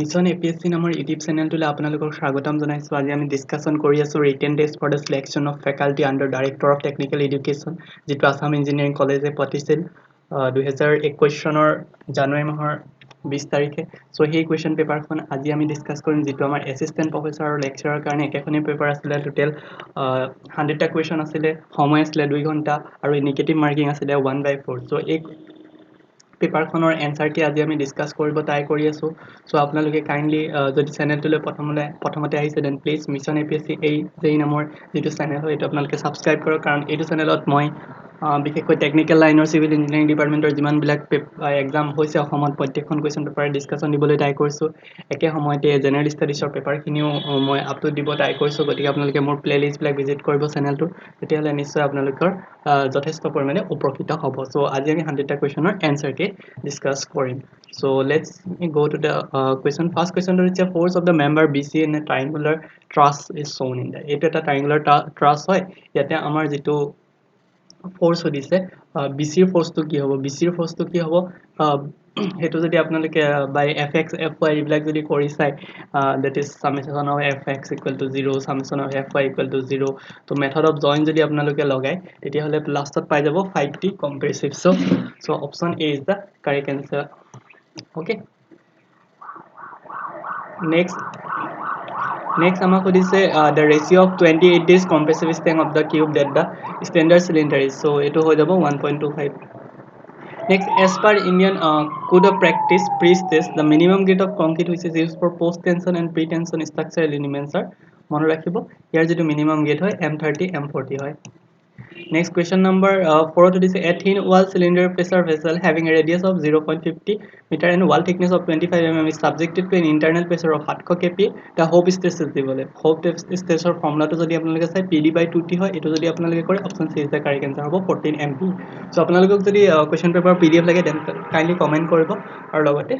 Mission APSC নামৰ YouTube চেনেলটোলৈ আপোনালোকক স্বাগতম জনাইছোঁ। আজি আমি ডিছকাশ্যন কৰি আছোঁ written test for the selection of faculty under director of technical education, যিটো আছাম ইঞ্জিনিয়াৰিং কলেজে পাতিছিল 2021 চনৰ জানুৱাৰী মাহৰ 20 তাৰিখে। চ' সেই কুৱেশ্যন পেপাৰখন আজি আমি ডিছকাছ কৰিম, যিটো আমাৰ এছিষ্টেণ্ট প্ৰফেচাৰ আৰু লেকচাৰৰ কাৰণে একেখনেই পেপাৰ আছিলে। টোটেল 100টা কুৱেশ্যন আছিলে, সময় আছিলে 2 ঘণ্টা আৰু নিগেটিভ মাৰ্কিং আছিলে 1/4। চ' এই পেপাৰখনৰ এনচাৰ কি আজি আমি ডিছকাছ কৰিব ট্ৰাই কৰি আছোঁ। চ' আপোনালোকে কাইণ্ডলি যদি চেনেলটোলৈ প্ৰথমতে আহিছে দেন প্লিজ মিছন এপিএসসি এই নামৰ যিটো চেনেল হয় এইটো আপোনালোকে ছাবস্ক্ৰাইব কৰক, কাৰণ এইটো চেনেলত মই বিশেষকৈ টেকনিকেল লাইনৰ চিভিল ইঞ্জিনিয়াৰিং ডিপাৰ্টমেণ্টৰ যিমানবিলাক এক্সাম হৈছে অসমত প্ৰত্যেকখন কুৱেশ্যন পেপাৰ ডিছকাশ্যন দিবলৈ ট্ৰাই কৰিছোঁ। একে সময়তে জেনেৰেল ষ্টাডিজৰ পেপাৰখিনিও মই আপলোড দিব ট্ৰাই কৰিছোঁ। গতিকে আপোনালোকে মোৰ প্লেলিষ্টবিলাক ভিজিট কৰিব চেনেলটো, তেতিয়াহ'লে নিশ্চয় আপোনালোকৰ যথেষ্ট পৰিমাণে উপকৃত হ'ব। চ' আজি আমি 100টা কুৱেশ্যনৰ এনচাৰকে ডিছকাছ কৰিম। So let's go to the question. First question is force of the member BC in a triangular truss is shown in the. It is a triangular truss হয়। ইয়াতে আমাৰ যেটো force হদিছে BC ৰ force to কি হ'ব, BC ৰ force to কি হ'ব, হেতু যদি আপোনালোকে by fx fy এইবিলাক যদি কৰি চাই, that is summation of fx equal to 0, summation of fy equal to 0, তো method of join যদি আপোনালোকে লগাই তেতিয়াহ'লে লাষ্টত পাই যাব 5t compressive. So option A is the correct answer. Okay, next আমাক সুধিছে the ratio of 28 days compressive strength of the cube that the standard cylinder is. So এটো হৈ যাব 1.25. Next, as per Indian code of practice pre-test, the minimum grade of concrete which is used for post-tension and pre-tension structural elements are মনত ৰাখিব ইয়াৰ যেটো minimum grade হয় M30 M40 হয়। Next question number 4 to this a thin wall cylinder pressure vessel having a radius of 0.50 meter and wall thickness of 25 mm is subjected to an internal pressure of 800 kPa. The hope stress is দিবলে hope stress or formula to যদি আপোনালোকে চাই PD/2T হয়, এটো যদি আপোনালোকে কৰে option C is the correct answer হ'ব 14 MPa. So আপোনালোকক যদি question paper PDF লাগে then kindly comment কৰিব আৰু লগতে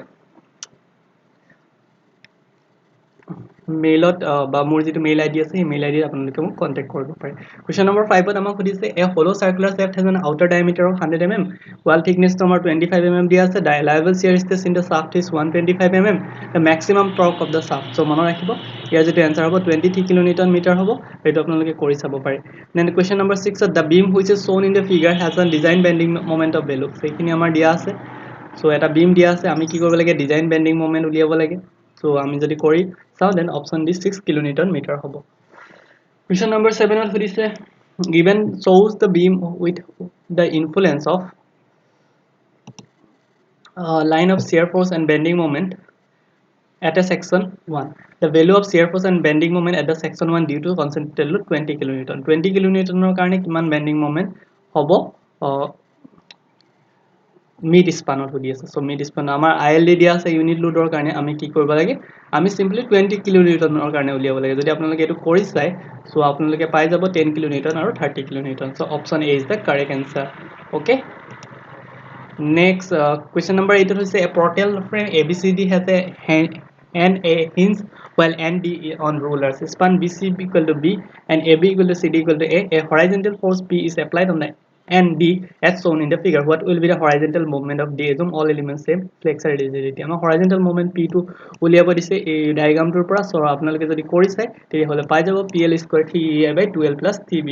মেইলত বা মোৰ যেটো মেইল আইডি আছে এই মেইল আইডিত আপোনালোকে মোক কন্টাক্ট কৰিব পাৰে। Question number 5 ত আমাক সুধিছে a hollow circular shaft has an outer diameter of 100 mm, wall thickness to আমাৰ 25 mm দিয়া আছে, reliable shear stress in the shaft is 125 mm, the maximum torque of the shaft. So মনত ৰাখিব ইয়াৰ যেটো answer হ'ব 23 kilonewton metre হ'ব, এটো আপোনালোকে কৰি চাব পাৰে। Then question number 6 to the beam which is shown in the figure has a design bending moment of value. সেইখিনি আমাৰ দিয়া আছে। So এটা beam দিয়া আছে, আমি কি কৰিব লাগে design bending moment উলিয়াব লাগে। So আমি যদি কৰি চাও then option D 6 kilonewton meter হ'ব। Question number 7 ত সুধিছে given shows the beam with the influence of line of shear force and bending moment at a section 1. The value of shear force and bending moment at the section 1 due to concentrated load 20 kilonewton. 20 kilonewtonৰ কাৰণে কিমান bending moment হ'ব mid স্পানত সুধি আছে। So mid span আমাৰ ILD দিয়া আছে unit লোডৰ কাৰণে আমি কি কৰিব লাগে, আমি সিম্পলি 20 কিলোনিউটনৰ কাৰণে উলিয়াব লাগে। যদি আপোনালোকে এটো কৰি চাই সো আপোনালোকে পাই যাব 10 কিলোনিউটন আৰু 30 kilonewton. So option A is the correct answer. Okay, next question number 8 হৈছে a portal frame ABCD has a hand and a hinge while ND on rulers. Span BC equal to B and AB equal to CD equal to A. A horizontal force P is applied on the ND as shown in the figure. What will be the horizontal movement of D? Assume all elements same flexure rigidity. আমাৰ horizontal movement P টো উলিয়াব দিছে এই ডায়াগ্ৰামটোৰ পৰা। So আপোনালোকে যদি কৰি চাই তেতিয়াহ'লে পাই যাব PL square 3EI/2L plus 3B.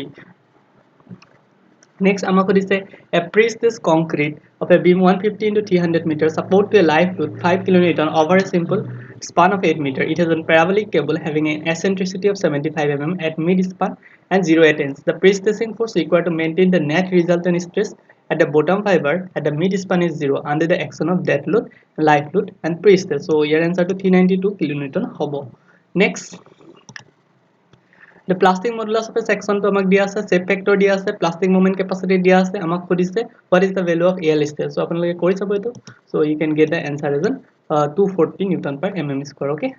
Next আমাক সুধিছে a pre-stressed concrete of a beam 150 into 300 meters support to a live load 5 kilonewton over a simple span of 8 meter. It has a parabolic cable having an eccentricity of 75 mm at mid span and 0 at ends. The pre-stressing force required to maintain the net resultant stress at the bottom fiber at the mid span is 0 under the action of dead load, live load and pre-stress. So your answer to 392 kilonewton hobo. Next, the plastic modulus of a section to amak dia ase, shape factor dia ase, plastic moment capacity dia ase, amak khudise what is the value of AL stress. So apnaloke kori sabo eto, so you can get the answer as 240 newton per mm square. Okay,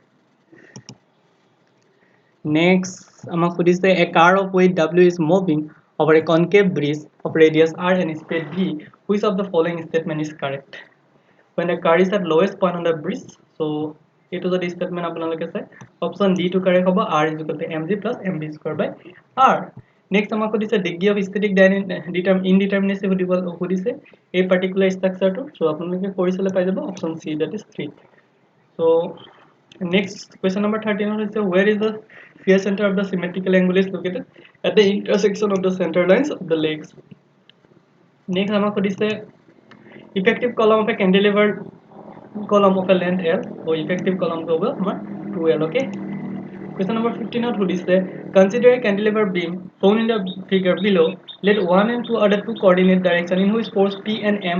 next amak khudise a car of weight W is moving over a concave bridge of radius R and speed V. Which of the following statement is correct? When the car is at lowest point on the bridge, so it is a statement আপোনালোকে চাই option D to correct হ'ব, R is equal to mg plus mb square by r. Next আমাক সুধিছে degree of static indeterminacy সুধিছে এই particular structure টো। so আপোনালোকে কৰি চালে পাই যাব option C, that is 3. So Next, question number 13 is where is the fear center of the symmetrical angle is located? At the intersection of the center lines of the legs. Next, আমাক সুধিছে effective column of a cantilever column of a length L or effective column of a 2L. Okay. Question number 15 out would say consider a cantilever beam shown in the figure below. Let one and two other two coordinate direction in which force P and M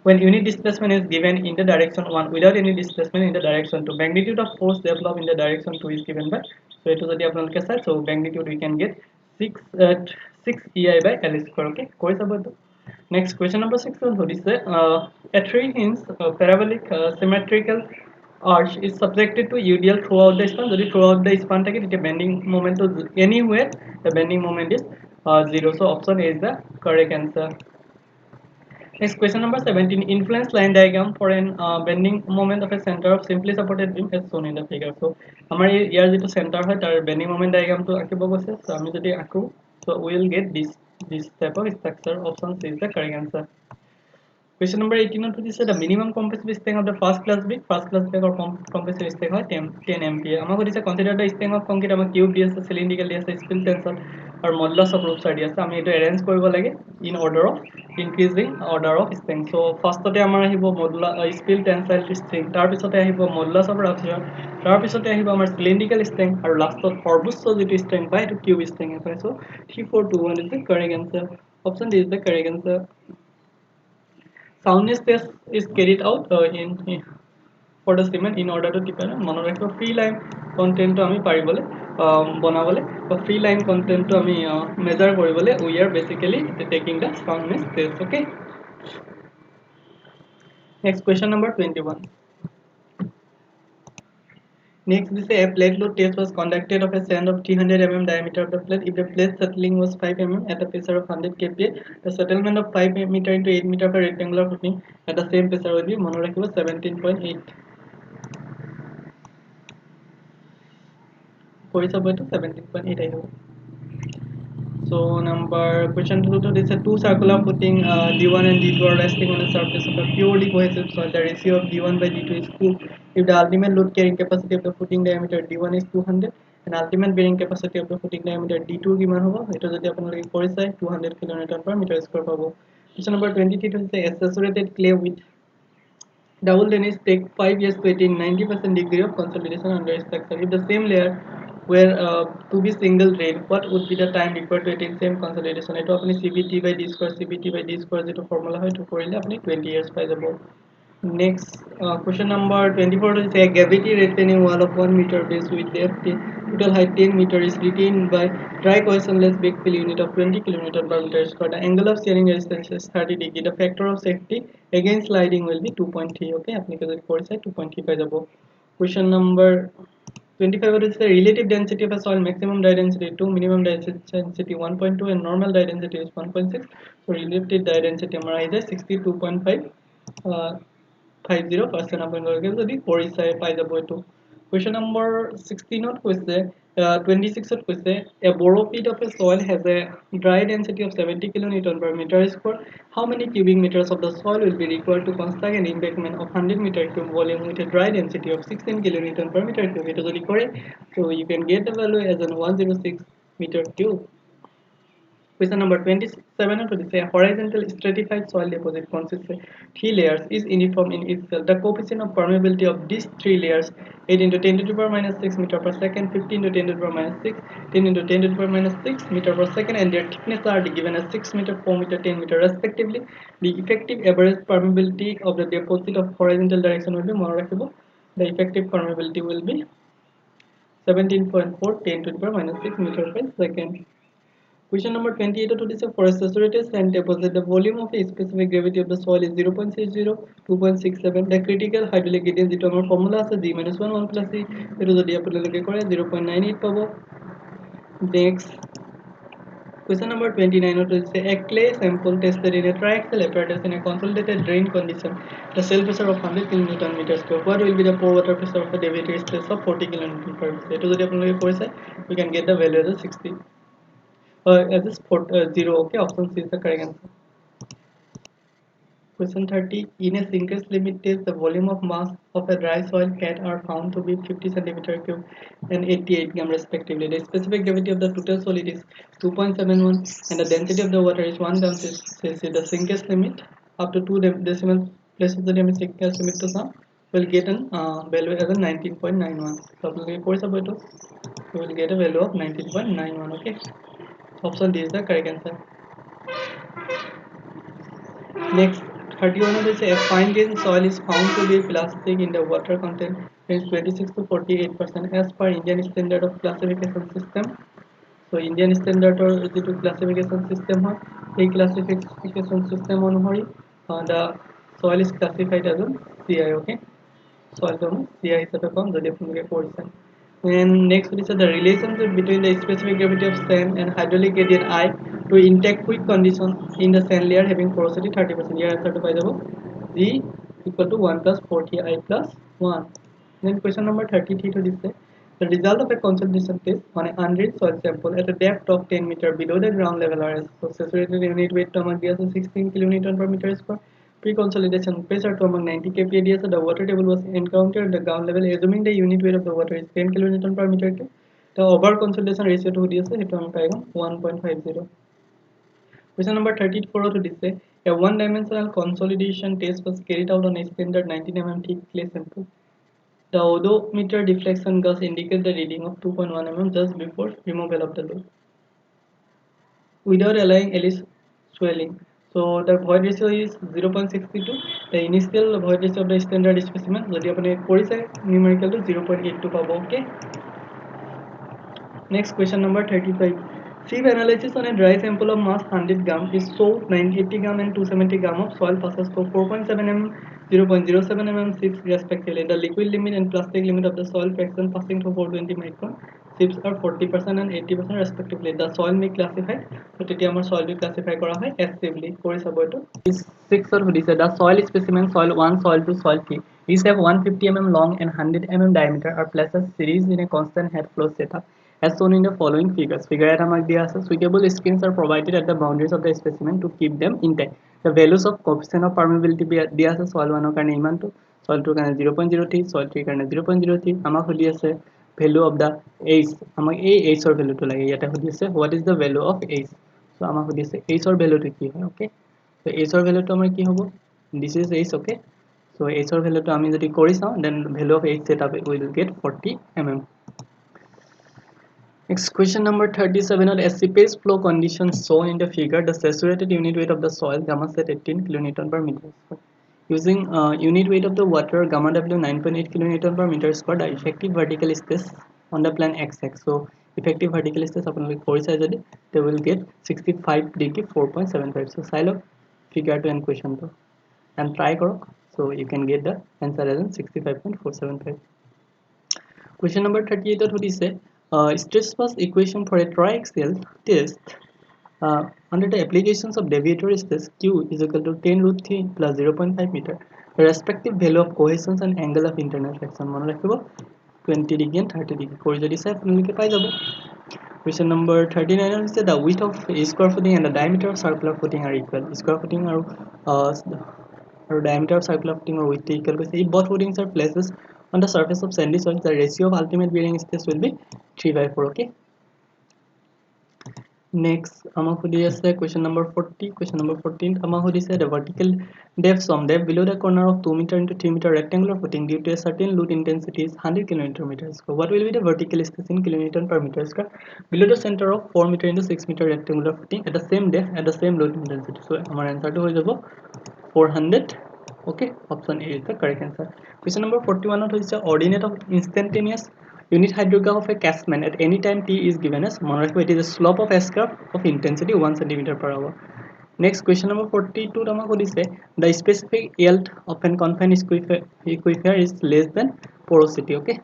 when unit displacement is given in the direction 1 without any displacement in the direction 2. Magnitude of force developed in the direction 2 is given by, so it was the আপনালোকে চাই, so magnitude we can get 6 EI by L square. Okay, কৈ চাব এইটো. Next, question number 6 is what is a 3-inch parabolic symmetrical arch is subjected to UDL throughout the span. যদি throughout the span থাকে তেতিয়া bending moment to anywhere the bending moment is 0. So option A is the correct answer. Next, question number 17. Influence line diagram for an bending moment of a center of simply supported beam as shown in the figure. So আমাৰ ইয়াৰ যিটো center হয় তাৰ bending moment diagram টো আঁকিব কৈছে. So আমি যদি আঁকো, so we will get this type of structure. Option C is the correct answer. Question number 18 is the minimum compressive strength of the first class brick. First class brick or compressive strength হয় 10 MPa. আমাক কৈছে consider the strength of concrete. আমাক cube দি আছে, cylindrical দি আছে, steel tensile আৰু modulus of roof side দি আছে. আমি এইটো arrange কৰিব লাগে in order of increasing order of strength. So firstতে আমাৰ আহিব modulus steel tensile strength, তাৰ পিছতে আহিব modulus of rupture, তাৰ পিছতে আহিব আমাৰ cylindrical strength আৰু লাষ্টত সৰ্বোচ্চ যিটো strength পায় এইটো cube strength হয়. So 3421 is the correct answer. Option D is the correct answer. Soundness test is carried out for the cement in order to depend মনত ৰাখিব free line content to আমি পাৰিবলে বনাবলে বা free line content to আমি measure কৰিবলে we are basically taking the soundness test. Okay. Next, question number 21. Next, we say a plate load test was conducted of a sand of 300 mm diameter of the plate. If the plate settling was 5 mm at a pressure of 100 kPa, the settlement of 5 meter into 8 meter of a rectangular footing at the same pressure will be 17.8. For 17.8 I know. So number question 2 is a two circular footing D1 and D2 are resting on the surface of a purely cohesive soil. The ratio of D1 by D2 is 2. If the ultimate load carrying capacity of the footing diameter D1 is 200 and ultimate bearing capacity of the footing diameter D2 কিমান হ'ব এটা যদি আপোনালোকে কৰি চাই 200 kN per meter square পাব. Question number 23 is a saturated clay with double dense take 5 years to attain 90% degree of consolidation under structure. If the same layer were to be single drain, what would be the time required to attain same consolidation? Eto apni CBT by D square CBT by D square যেটো formula হয় to কৰিলে apni 20 years পাই যাব. Next, question number 24 is a gravity retaining wall of 1 meter base with depth total height 10 meter is retained by dry cohesionless backfill unit of 20 kN per meter square. The angle of shearing resistance is 30 degree. The factor of safety against sliding will be 2.3. Okay, apni যদি কৰিছে 2.3 পাই যাব. Question number 25 is the relative density of a soil. Maximum dye density 2, minimum dye density 1.2 and normal dye density is 1.6. So relative dye density amara is 62.5 50% আপোনালোকে যদি কৰি চাই পাই যাব এটো. Question number 16 কৈছে 26 কৈছে a bore pit of a soil has a dry density of 70 kN per meter square. How many cubic meters of the soil will be required to construct an embankment of 100 meter cube volume with a dry density of 16 kN per meter cube? It is যদি কৰে, so you can get the value as an 106 meter cube. Question number 27 to say a horizontal stratified soil deposit consists of 3 layers is uniform in itself. The coefficient of permeability of these 3 layers 8 into 10 to the power minus 6 meter per second, 15 into 10 to the power minus 6, 10 into 10 to the power minus 6 meter per second, and their thickness are given as 6 meter, 4 meter, 10 meter respectively. The effective average permeability of the deposit of horizontal direction will be more rakhebo. The effective permeability will be 17.4 10 to the power minus 6 meter per second. Question number 28 to this for a saturated sand deposit, the volume of a specific gravity of the soil is 0.60, 2.67. The critical hydraulic gradient যেটো আমাৰ formula আছে g minus 1 1 plus c এটো যদি আপোনালোকে কৰে 0.98 পাব. Next, question number 29 to say a clay sample tested in a triaxial apparatus in a consolidated drain condition. The cell pressure of 100 kN meter square. What will be the pore water pressure of a deviated stress of 40 kN per meter? এটো যদি আপোনালোকে কৰি চাই we can get the value as 60. As this 0. Okay, option C is the correct answer. Question 30. In a Sinkers limit test, the volume of mass of a dry soil cat are found to be 50 centimeter cube and 88 gram respectively. The specific gravity of the total solid is 2.71 and the density of the water is 1 gram cc. The Sinkers limit up to 2 decimal places the Sinkers limit to some will get an value as a 19.91. So we will get a value of 19.91. Okay. Option D is the correct answer. Next, 31 is a fine grain soil is found to be plastic in the water content range 26 to 48% as per Indian standard of classification system. So Indian standard or the classification system a classification system on the soil is classified as a CI. Okay, soil term CI is a form the different portion. And next we said the relationship between the specific gravity of sand and hydraulic gradient I to intact quick condition in the sand layer having porosity 30%. Here answer to by the G equal to 1 plus 40I plus 1. Then question number 33 to this say the result of a concentration test on an unreached soil sample at a depth of 10 meter below the ground level are as follows. Saturated unit weight to among gas 16 kilonewton per meter square. Pre-consolidation pressure to among 90 kPa. The water table was encountered at the ground level assuming the unit weight of the water is 10 kilonewton per meter cube. The over consolidation ratio to DS is 1.50. Question number 34 to this say a one-dimensional consolidation test was carried out on a standard 19 mm thick clay sample. The odometer deflection gauge indicates the reading of 2.1 mm just before removal of the load without allowing any swelling. So the void ratio is 0.62. The initial void ratio of the standard specimen যদি আপুনি কৰিছে numerical to 0.82 পাব. Okay. Next question number 35. Sieve analysis on a dry sample of mass 100 gram is showed 980 gram and 270 gram of soil passes through 4.7 mm, 0.07 mm sieves respectively. The liquid limit and plastic limit of the soil fraction passing through 420 micron sieves are 40% and 80% respectively. The soil may classify. So today our soil will classify kora hai actively. Kori sabo to. Is 6 or the soil specimen soil 1 soil 2 soil 3. These have 150 mm long and 100 mm diameter are placed as series in a constant head flow setup. As shown in the following figures. Figure এটা আমাক দিয়া আছে suitable screens are provided at the boundaries of the specimen to keep them intact. The values of coefficient of permeability দিয়া আছে soil 1 ৰ কাৰণে ইমানটো, soil 2 ৰ কাৰণে 0.03, soil 3 ৰ কাৰণে 0.03. আমাক সুধি আছে value of the H. আমাক এই H ৰ value টো লাগে। ইয়াতে সুধি আছে what is the value of H. So আমাক সুধি আছে H ৰ value টো কি হয়। Okay, so H ৰ value টো আমাৰ কি হ'ব, this is H. Okay, so H ৰ value টো আমি যদি কৰি চাওঁ then value of H setup we will get 40 mm. Next question number 37 on acid flow conditions shown in the figure. The saturated unit weight of the soil gamma set 18 kilonewton per meter square. Using unit weight of the water gamma W 9.8 kilonewton per meter square, the effective vertical stress on the plane XX. So effective vertical stress upon they will get 65 degree 4.75. So silo figure to end question to and try korok. So you can get the answer as 65.475. Question number 38 what is say stress pass equation for a triaxial test under the applications of deviatory stress Q is equal to 10 root 3 plus 0.5 meter. The respective value of cohesion and angle of internal flexion মনে রাখিব 20 degree and 30 degree কৰি যদি চাই আপোনালোকে পাই যাব। Question number 39 is the width of a square footing and the diameter of circular footing are equal. Square footing are diameter of circular footing or width equal. If both footings are places on the surface of sandy soil, the ratio of ultimate bearing stress will be 3/4. Okay. Next, question number 40. Question number 14. The vertical depth from depth below the corner of 2 meter into 3 meter rectangular footing due to a certain load intensity is 100 kilonewton meter square. What will be the vertical stress in kilonewton per meter square below the center of 4 meter into 6 meter rectangular footing at the same depth at the same load intensity? So our answer to is 400. Okay, option A is the correct answer. Question number 41 is the ordinate of instantaneous unit hydrograph of a catchment at any time t is given as it is a slope of S curve of intensity 1 cm per hour. Next question number 42 the specific yield of an confined aquifer is less than porosity. Okay.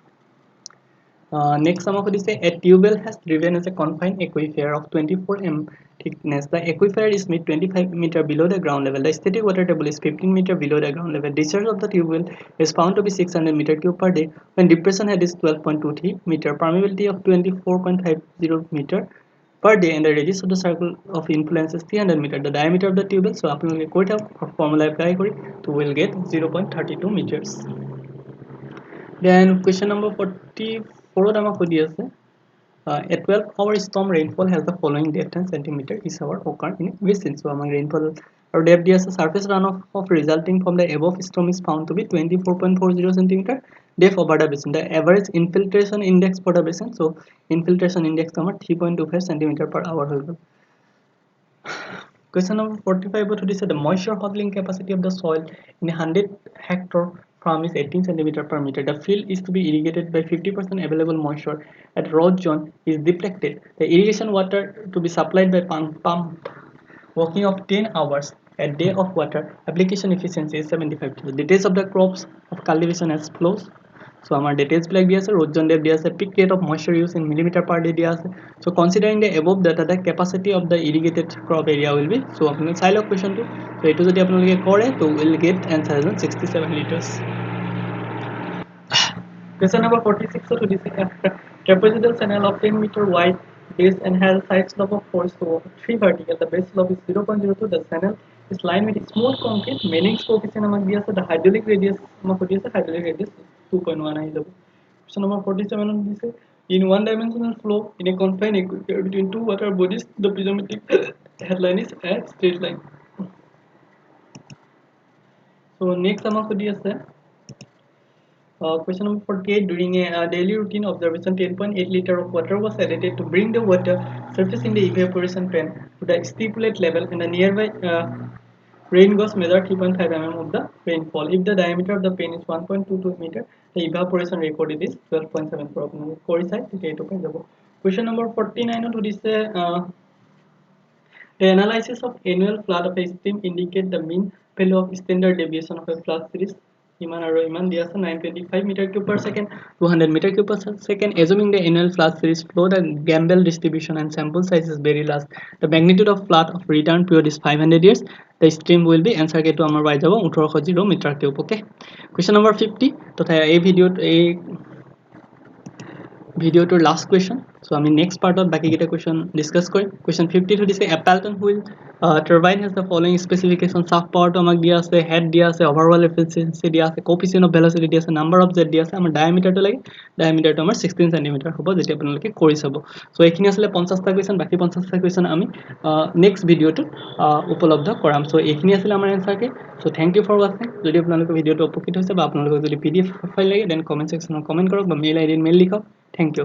Next, a tube well has driven as a confined aquifer of 24 m thickness. The aquifer is made 25 meter below the ground level. The static water table is 15 meter below the ground level. Discharge of the tube well is found to be 600 meter cube per day when depression head is 12.23 meter. Permeability of 24.50 meter. per day and the radius of the circle of influence is 300 meter. The diameter of the tube is, so আপোনালোকে কৈ থাকক formula apply কৰি, so we'll get 0.32 meters. Then question number 44 আমাক সুধি আছে, a 12-hour storm rainfall has the following depth and centimeter each hour occur in a basin. So among rainfall or depth DS surface runoff of resulting from the above storm is found to be 24.40 centimeter depth over the basin. The average infiltration index for the basin, so infiltration index 3.25 centimeter per hour. Question number 45 to this, the moisture holding capacity of the soil in a 100 hectare farm is 18 centimeter per meter. The field is to be irrigated by 50% available moisture at root zone is depleted. The irrigation water to be supplied by pump working of 10 hours a day of water. Application efficiency is 75. The details of the crops of cultivation as flows. So our details like this, root zone depth this, peak rate of moisture use in millimeter per day this. So considering the above data, the capacity of the irrigated crop area will be, so apnalok sai lok question to, so etu jodi apnaloke kore to will get answer as 67 liters. Question number 46 to this, trapezoidal channel of 10 meter wide base and has side slope of 4 to 3 vertical. The base slope is 0.02. The channel is lined with smooth concrete. Manning's coefficient among the hydraulic radius hydraulic radius 2.1. Question number 47 on this, in one dimensional flow in a confined equilibrium between two water bodies, the prismatic headline is a straight line. So next among the question number 48, during a daily routine observation, 10.8 liter of water was added to bring the water surface in the evaporation pan to the stipulated level, and the nearby rain gauge measured 3.5 mm of the rainfall. If the diameter of the pan is 1.22 meter, the evaporation recorded is 12.74. Question number 49 to this, the analysis of annual flood of a stream indicate the mean value of standard deviation of a flood series. Iman 925 meter cube per second, 200 meter cube per second. Assuming the annual flood series flow, the Gamble distribution and sample size is very large. The magnitude of flood of return period is 500 years. The stream will be answer to amar by jabo 1800 meter cube. Okay. Question number 50. তথা এই video to last question. So I mean next part of baki kita question discuss kori. Question 50 to this, a Pelton wheel turbine has the following specification. Shaft power to amak dia ase, head dia ase, overall efficiency dia ase, coefficient of velocity dia ase, number of jet dia ase, amar diameter to lage, diameter to amar 16 cm hobo jeti apnaloke kori sabo. So ekhini asle 50 ta question, baki 50 ta question ami next video to upolobdho koram. So ekhini asle amar answer ke. So thank you for watching. Jodi apnaloke video to upokit hoise ba apnaloke jodi pdf file lage, then comment section comment korok ba mail id mail likhok. Thank you.